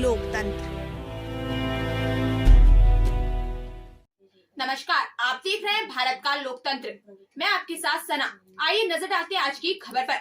लोकतंत्र। नमस्कार, आप देख रहे हैं भारत का लोकतंत्र। मैं आपके साथ सना। आइए नजर डालते हैं आज की खबर पर।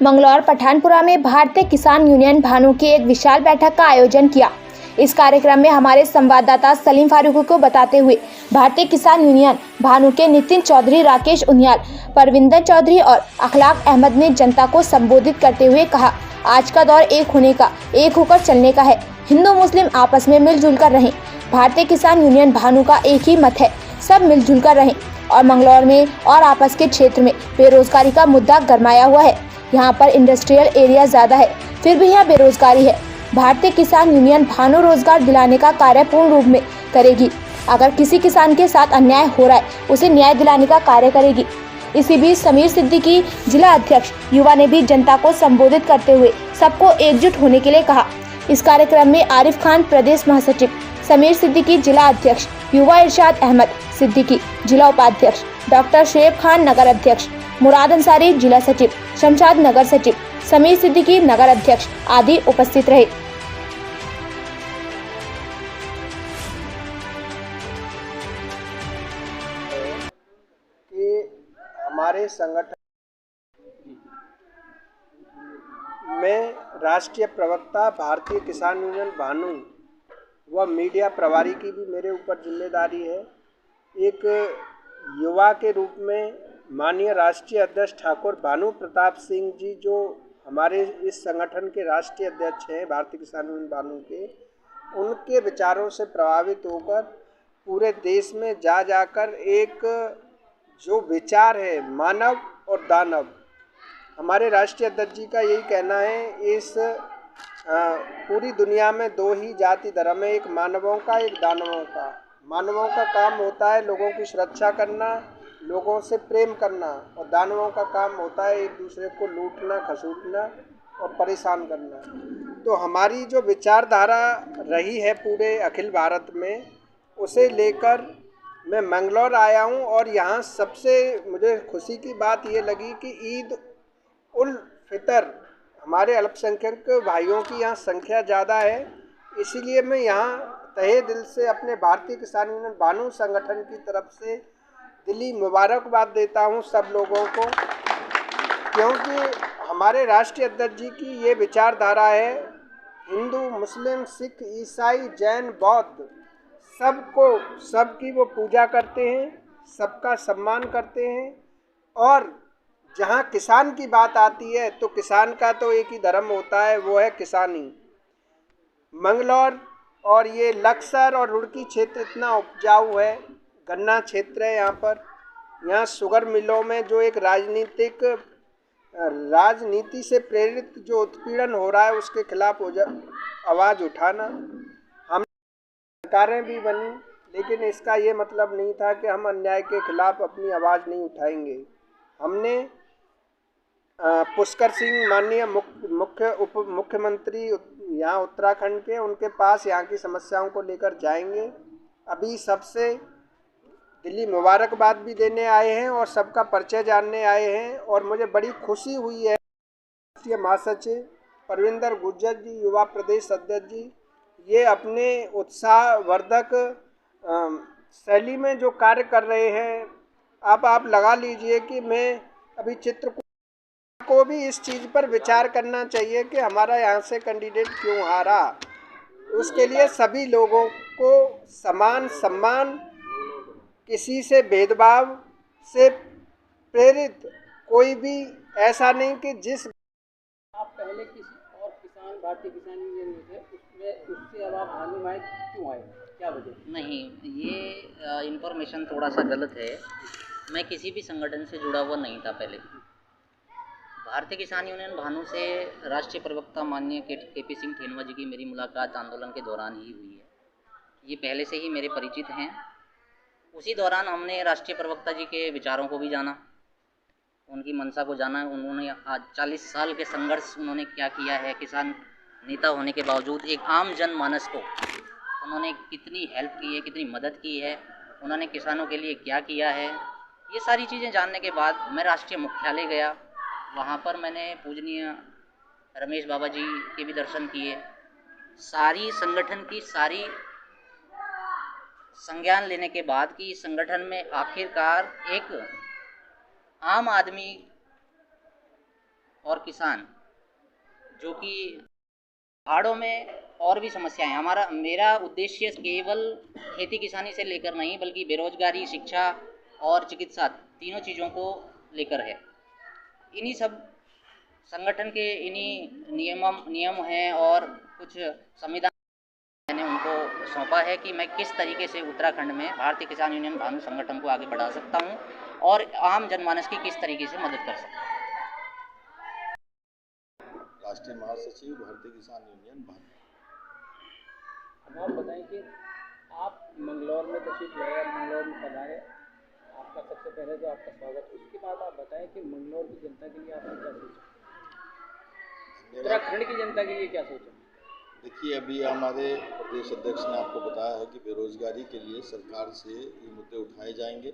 मंगलौर पठानपुरा में भारतीय किसान यूनियन भानु की एक विशाल बैठक का आयोजन किया। इस कार्यक्रम में हमारे संवाददाता सलीम फारूकी को बताते हुए भारतीय किसान यूनियन भानु के नितिन चौधरी, राकेश उनियाल, परविंदर चौधरी और अखलाक अहमद ने जनता को संबोधित करते हुए कहा, आज का दौर एक होने का, एक होकर चलने का है। हिंदू मुस्लिम आपस में मिलजुल कर रहें। भारतीय किसान यूनियन भानु का एक ही मत है, सब मिलजुल कर रहें। और मंगलौर में और आपस के क्षेत्र में बेरोजगारी का मुद्दा गरमाया हुआ है। यहाँ पर इंडस्ट्रियल एरिया ज्यादा है, फिर भी यहाँ बेरोजगारी है। भारतीय किसान यूनियन भानु रोजगार दिलाने का कार्य पूर्ण रूप में करेगी। अगर किसी किसान के साथ अन्याय हो रहा है, उसे न्याय दिलाने का कार्य करेगी। इसी बीच समीर सिद्दीकी जिला अध्यक्ष युवा ने भी जनता को संबोधित करते हुए सबको एकजुट होने के लिए कहा। इस कार्यक्रम में आरिफ खान प्रदेश महासचिव, समीर सिद्दीकी जिला अध्यक्ष, युवा इरशाद अहमद सिद्दीकी जिला उपाध्यक्ष, डॉक्टर शुएब खान नगर अध्यक्ष, मुराद अंसारी जिला सचिव, शमशाद नगर सचिव, समीर सिद्दीकी नगर अध्यक्ष आदि उपस्थित रहे। कि हमारे संगठन में राष्ट्रीय प्रवक्ता भारतीय किसान यूनियन भानु व मीडिया प्रभारी की भी मेरे ऊपर जिम्मेदारी है। एक युवा के रूप में माननीय राष्ट्रीय अध्यक्ष ठाकुर भानु प्रताप सिंह जी, जो हमारे इस संगठन के राष्ट्रीय अध्यक्ष हैं भारतीय किसान यूनियन भानु के, उनके विचारों से प्रभावित होकर पूरे देश में जाकर एक जो विचार है मानव और दानव, हमारे राष्ट्रीय अध्यक्ष जी का यही कहना है, इस पूरी दुनिया में दो ही जाति धर्म है, एक मानवों का, एक दानवों का। मानवों का काम होता है लोगों की सुरक्षा करना, लोगों से प्रेम करना, और दानवों का काम होता है एक दूसरे को लूटना, खसूटना और परेशान करना। तो हमारी जो विचारधारा रही है पूरे अखिल भारत में, उसे लेकर मैं मंगलौर आया हूँ। और यहाँ सबसे मुझे खुशी की बात ये लगी कि ईद उल फितर, हमारे अल्पसंख्यक भाइयों की यहाँ संख्या ज़्यादा है, इसीलिए मैं यहाँ तहे दिल से अपने भारतीय किसान यूनियन भानु संगठन की तरफ से दिली मुबारकबाद देता हूँ सब लोगों को, क्योंकि हमारे राष्ट्रीय अध्यक्ष जी की ये विचारधारा है, हिंदू मुस्लिम सिख ईसाई जैन बौद्ध सबकी वो पूजा करते हैं, सबका सम्मान करते हैं। और जहाँ किसान की बात आती है तो किसान का तो एक ही धर्म होता है, वो है किसानी। मंगलौर और ये लक्सर और रुड़की क्षेत्र इतना उपजाऊ है, गन्ना क्षेत्र है यहाँ शुगर मिलों में जो एक राजनीति से प्रेरित जो उत्पीड़न हो रहा है, उसके खिलाफ आवाज़ उठाना। हम सरकारें भी बनी, लेकिन इसका ये मतलब नहीं था कि हम अन्याय के खिलाफ अपनी आवाज़ नहीं उठाएंगे। हमने पुष्कर सिंह माननीय उप मुख्यमंत्री यहाँ उत्तराखंड के, उनके पास यहाँ की समस्याओं को लेकर जाएंगे। अभी सबसे दिल्ली मुबारकबाद भी देने आए हैं और सबका परिचय जानने आए हैं। और मुझे बड़ी खुशी हुई है, राष्ट्रीय महासचिव परविंदर गुर्जर जी, युवा प्रदेश अध्यक्ष जी, ये अपने उत्साहवर्धक शैली में जो कार्य कर रहे हैं, आप लगा लीजिए कि मैं अभी चित्रकूट को भी इस चीज़ पर विचार करना चाहिए कि हमारा यहाँ से कैंडिडेट क्यों हारा। उसके लिए सभी लोगों को समान सम्मान, किसी से भेदभाव से प्रेरित कोई भी ऐसा नहीं कि जिस आप पहले किसी और किसान भारतीय किसान यूनियन में थे, उससे अब आप भानु में क्यों आए, क्या वजह? नहीं, ये इन्फॉर्मेशन थोड़ा सा गलत है। मैं किसी भी संगठन से जुड़ा हुआ नहीं था पहले। भारतीय किसान यूनियन भानु से राष्ट्रीय प्रवक्ता माननीय के.पी. सिंह थेनवा जी की मेरी मुलाकात आंदोलन के दौरान ही हुई है। ये पहले से ही मेरे परिचित हैं। उसी दौरान हमने राष्ट्रीय प्रवक्ता जी के विचारों को भी जाना, उनकी मंशा को जाना। उन्होंने आज 40 साल के संघर्ष उन्होंने क्या किया है, किसान नेता होने के बावजूद एक आम जनमानस को उन्होंने कितनी हेल्प की है, कितनी मदद की है, उन्होंने किसानों के लिए क्या किया है, ये सारी चीज़ें जानने के बाद मैं राष्ट्रीय मुख्यालय गया। वहाँ पर मैंने पूजनीय रमेश बाबा जी के भी दर्शन किए। सारी संगठन की सारी संज्ञान लेने के बाद कि इस संगठन में आखिरकार एक आम आदमी और किसान, जो कि पहाड़ों में और भी समस्याएं, मेरा उद्देश्य केवल खेती किसानी से लेकर नहीं बल्कि बेरोजगारी, शिक्षा और चिकित्सा तीनों चीज़ों को लेकर है। इन्हीं सब संगठन के इन्हीं नियम हैं और कुछ संविधान मैंने उनको सौंपा है कि मैं किस तरीके से उत्तराखंड में भारतीय किसान यूनियन भानु संगठन को आगे बढ़ा सकता हूं और आम जनमानस की किस तरीके से मदद कर सकता हूं। राष्ट्रीय महासचिव भारतीय किसान यूनियन भानु। अब आप बताएं कि आप मंगलौर में तशरीफ लाए, मंगलौर में पधारे, आपका सबसे पहले तो आपका स्वागत। उसके बाद आप बताएं कि मंगलौर की जनता के लिए आपने क्या सोचा, उत्तराखंड की जनता के लिए क्या सोचा? देखिए, अभी हमारे प्रदेश अध्यक्ष ने आपको बताया है कि बेरोजगारी के लिए सरकार से ये मुद्दे उठाए जाएंगे।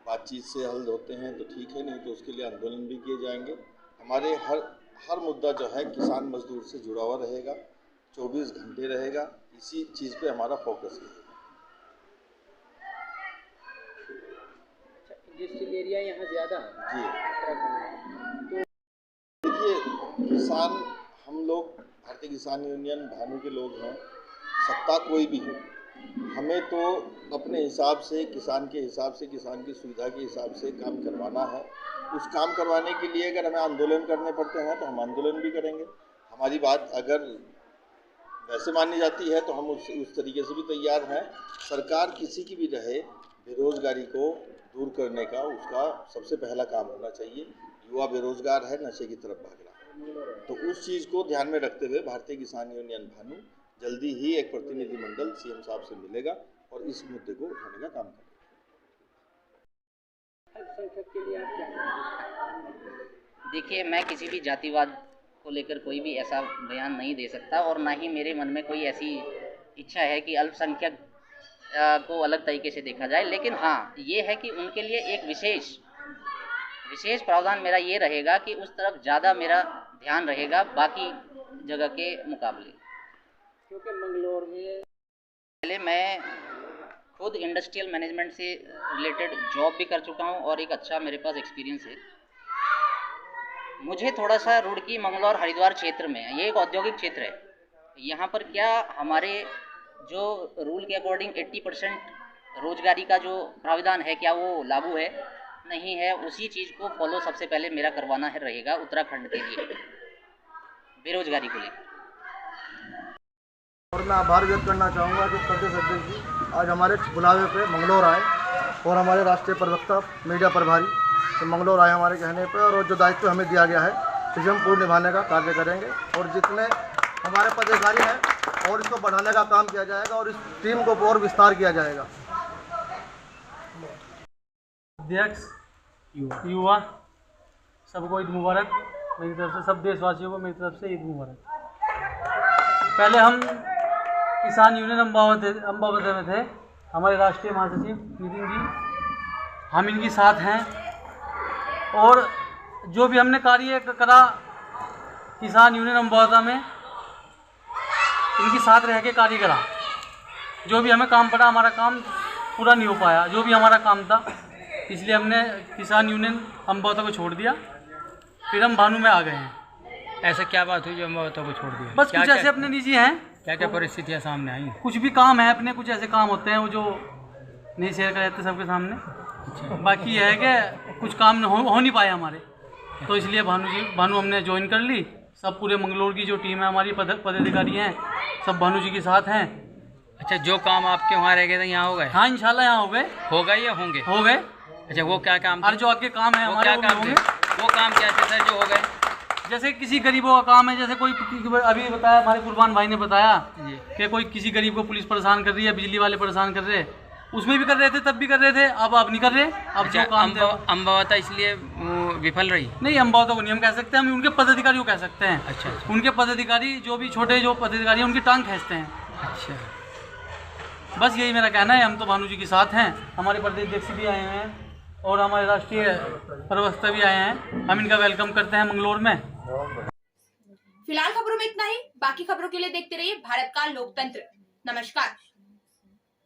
बातचीत से हल होते हैं तो ठीक है, नहीं तो उसके लिए आंदोलन भी किए जाएंगे। हमारे हर मुद्दा जो है किसान मजदूर से जुड़ा हुआ रहेगा, 24 घंटे रहेगा। इसी चीज़ पे हमारा फोकस है। इंडस्ट्रियल एरिया यहाँ ज़्यादा है जी, उत्तराखंड में, तो देखिए किसान, हम लोग भारतीय किसान यूनियन भानु के लोग हैं। सत्ता कोई भी हो, हमें तो अपने हिसाब से, किसान के हिसाब से, किसान की सुविधा के हिसाब से काम करवाना है। उस काम करवाने के लिए अगर हमें आंदोलन करने पड़ते हैं तो हम आंदोलन भी करेंगे। हमारी बात अगर वैसे मानी जाती है तो हम उस तरीके से भी तैयार हैं। सरकार किसी की भी रहे, बेरोजगारी को दूर करने का उसका सबसे पहला काम होना चाहिए। युवा बेरोजगार है, नशे की तरफ भाग रहा है, तो उस चीज़ को ध्यान में रखते हुए भारतीय किसान यूनियन भानु जल्दी ही एक प्रतिनिधिमंडल सीएम साहब से मिलेगा और इस मुद्दे को उठाने का काम करेगा। अल्पसंख्यक के लिए आप क्या कहेंगे? देखिए, मैं किसी भी जातिवाद को लेकर कोई भी ऐसा बयान नहीं दे सकता और ना ही मेरे मन में कोई ऐसी इच्छा है कि अल्पसंख्यक को अलग तरीके से देखा जाए। लेकिन हाँ, ये है कि उनके लिए एक विशेष प्रावधान मेरा ये रहेगा कि उस तरफ ज़्यादा मेरा ध्यान रहेगा बाकी जगह के मुकाबले। क्योंकि मंगलौर में पहले मैं खुद इंडस्ट्रियल मैनेजमेंट से रिलेटेड जॉब भी कर चुका हूँ और एक अच्छा मेरे पास एक्सपीरियंस है। मुझे थोड़ा सा रुड़की, मंगलौर, हरिद्वार क्षेत्र में, ये एक औद्योगिक क्षेत्र है, यहाँ पर क्या हमारे जो रूल के अकॉर्डिंग 80% रोजगारी का जो प्राविधान है क्या वो लागू है? नहीं है। उसी चीज़ को फॉलो सबसे पहले मेरा करवाना है रहेगा उत्तराखंड के लिए बेरोजगारी को लेकर। और मैं आभार व्यक्त करना चाहूँगा कि प्रदेश अध्यक्ष जी आज हमारे बुलावे पे मंगलौर आए और हमारे राष्ट्रीय प्रवक्ता, मीडिया प्रभारी तो मंगलौर आए हमारे कहने पे, और जो दायित्व हमें दिया गया है इसे हम पूर्ण निभाने का कार्य करेंगे और जितने हमारे पदाधिकारी हैं और इसको बढ़ाने का काम किया जाएगा और इस टीम को और विस्तार किया जाएगा। अध्यक्ष, युवा, सबको ईद मुबारक मेरी तरफ से, सब देशवासियों को मेरी तरफ से ईद मुबारक। पहले हम किसान यूनियन अम्बावती में थे, हमारे राष्ट्रीय महासचिव नितिन जी, हम इनकी साथ हैं और जो भी हमने कार्य करा किसान यूनियन अम्बावती में, इनकी साथ रह के कार्य करा। जो भी हमें काम पड़ा, हमारा काम पूरा नहीं हो पाया जो भी हमारा काम था, इसलिए हमने किसान यूनियन अम्बावती को छोड़ दिया, फिर हम भानु में आ गए हैं। ऐसा क्या बात हुई जो अम्बावती को छोड़ दिया? बस कुछ ऐसे अपने निजी हैं, क्या क्या परिस्थितियाँ सामने आई? कुछ भी काम है अपने, कुछ ऐसे काम होते हैं वो जो नहीं शेयर कर देते सबके सामने। बाकी यह है कि कुछ काम हो नहीं पाए हमारे, तो इसलिए भानु हमने ज्वाइन कर ली। सब पूरे मंगलौर की जो टीम है हमारी, पदाधिकारी हैं, सब भानु जी के साथ हैं। अच्छा, जो काम आपके वहाँ रह गए थे यहाँ हो गए? हाँ, इंशाल्लाह यहाँ हो गए। हो गए या होंगे? हो गए। अच्छा, वो क्या काम? और जो आगे काम है हमारे, वो क्या काम थे? वो काम क्या थे सर जो हो गए? जैसे किसी गरीबों का काम है, जैसे कोई अभी बताया हमारे कुर्बान भाई ने बताया कि कोई किसी गरीब को पुलिस परेशान कर रही है, बिजली वाले परेशान कर रहे हैं, उसमें भी कर रहे थे, तब भी कर रहे थे, अब नहीं कर रहे। अब जो काम अम्बावती इसलिए विफल रही? नहीं, अम्बावती को नहीं हम कह सकते, हम उनके पदाधिकारी को कह सकते हैं। अच्छा, उनके पदाधिकारी जो भी छोटे जो पदाधिकारी उनकी टांग खींचते हैं। अच्छा, बस यही मेरा कहना है। हम तो भानु जी के साथ हैं, हमारे प्रदेश अध्यक्ष भी आए हैं और हमारे राष्ट्रीय प्रवक्ता भी आए हैं। हम इनका वेलकम करते हैं मंगलौर में। फिलहाल खबरों में इतना ही। बाकी खबरों के लिए देखते रहिए भारत का लोकतंत्र। नमस्कार।